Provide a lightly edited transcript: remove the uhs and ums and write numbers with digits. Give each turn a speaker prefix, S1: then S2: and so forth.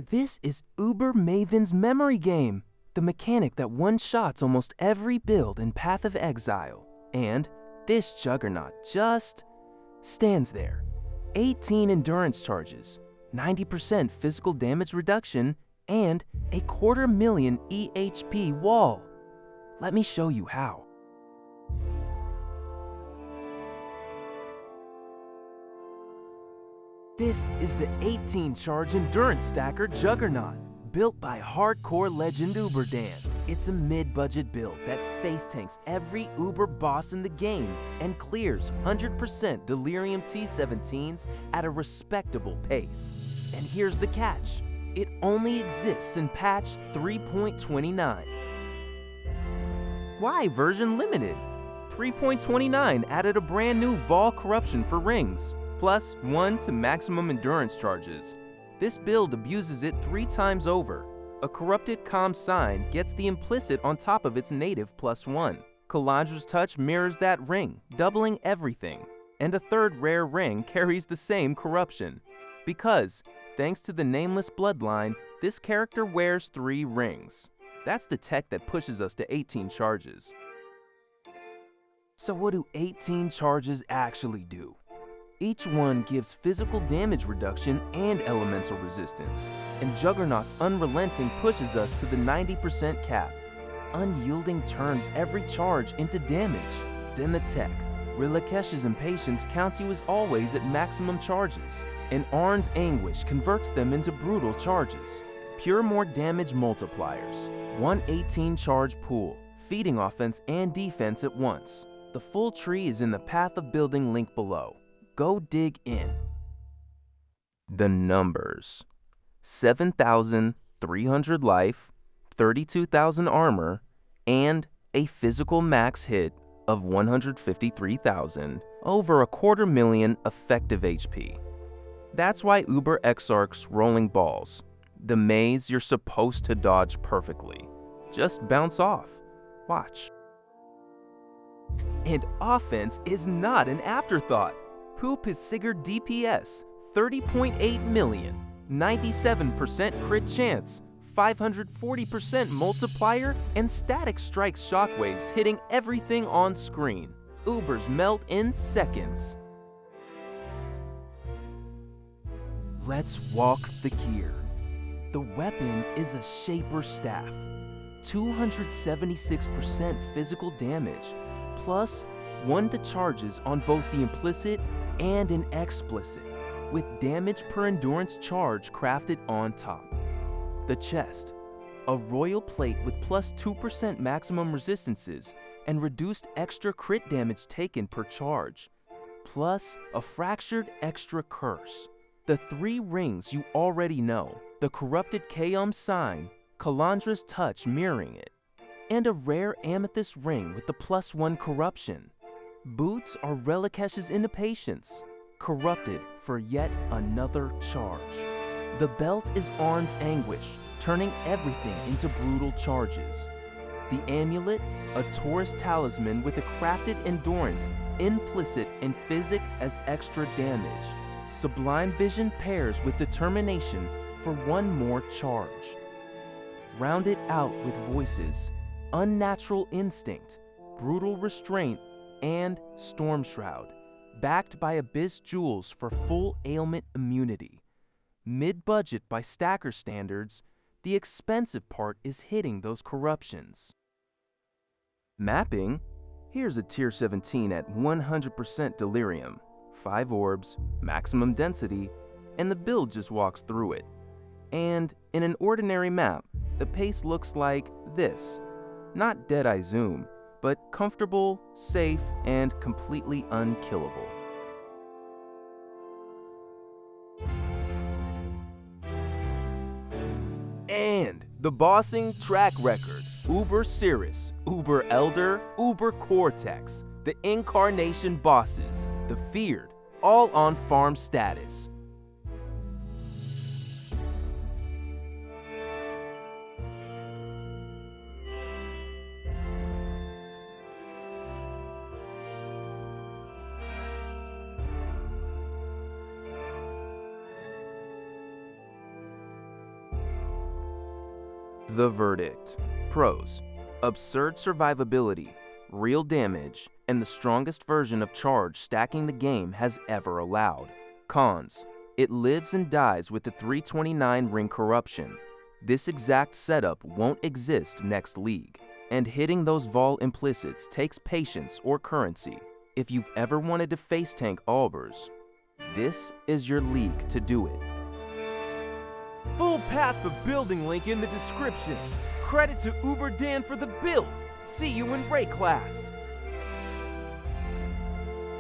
S1: This is Uber Maven's memory game, the mechanic that one-shots almost every build in Path of Exile. And this Juggernaut just stands there. 18 endurance charges, 90% physical damage reduction, and a 250,000 EHP wall. Let me show you how. This is the 18-charge Endurance Stacker Juggernaut, built by hardcore legend Uber Dan. It's a mid-budget build that face tanks every Uber boss in the game and clears 100% Delirium T17s at a respectable pace. And here's the catch. It only exists in patch 3.29. Why version limited? 3.29 added a brand new Vaal corruption for rings, plus 1 to maximum endurance charges. This build abuses it 3 times over. A corrupted Kaom sign gets the implicit on top of its native +1. Kalandra's touch mirrors that ring, doubling everything. And a third rare ring carries the same corruption. Because, thanks to the Nameless Bloodline, this character wears 3 rings. That's the tech that pushes us to 18 charges. So what do 18 charges actually do? Each one gives physical damage reduction and elemental resistance, and Juggernaut's Unrelenting pushes us to the 90% cap. Unyielding turns every charge into damage. Then the tech. Rilakesh's Impatience counts you as always at maximum charges, and Arn's Anguish converts them into brutal charges. Pure more damage multipliers. 118 charge pool, feeding offense and defense at once. The full tree is in the Path of Building link below. Go dig in. The numbers. 7,300 life, 32,000 armor, and a physical max hit of 153,000, over 250,000 effective HP. That's why Uber Exarch's rolling balls, the maze you're supposed to dodge perfectly. Just bounce off. Watch. And offense is not an afterthought. PoB DPS, 30.8 million, 97% crit chance, 540% multiplier, and static strike shockwaves hitting everything on screen. Ubers melt in seconds. Let's walk the gear. The weapon is a Shaper Staff, 276% physical damage, plus 1 to charges on both the implicit and an explicit, with damage per endurance charge crafted on top. The chest, a royal plate with plus 2% maximum resistances and reduced extra crit damage taken per charge, plus a fractured extra curse. The 3 rings you already know, the corrupted Kaom sign, Kalandra's touch mirroring it, and a rare amethyst ring with the +1 corruption. Boots are Rilakesh's Impatience, corrupted for yet another charge. The belt is Arn's Anguish, turning everything into brutal charges. The amulet, a Taurus talisman with a crafted endurance, implicit and physic as extra damage. Sublime Vision pairs with Determination for 1 more charge. Round it out with voices, Unnatural Instinct, Brutal Restraint, and Storm Shroud, backed by Abyss Jewels for full ailment immunity. Mid-budget by stacker standards, the expensive part is hitting those corruptions. Mapping? Here's a tier 17 at 100% Delirium, 5 orbs, maximum density, and the build just walks through it. And in an ordinary map, the pace looks like this. Not Dead-Eye Zoom, but comfortable, safe, and completely unkillable. And the bossing track record. Uber Cirrus, Uber Elder, Uber Cortex, the Incarnation bosses, the feared, all on farm status. The verdict. Pros: absurd survivability, real damage, and the strongest version of charge stacking the game has ever allowed. Cons: it lives and dies with the 329 ring corruption. This exact setup won't exist next league. And hitting those Vaal implicits takes patience or currency. If you've ever wanted to face tank Albers, this is your league to do it.
S2: Full path of building link in the description. Credit to Uber Dan for the build. See you in Ray class.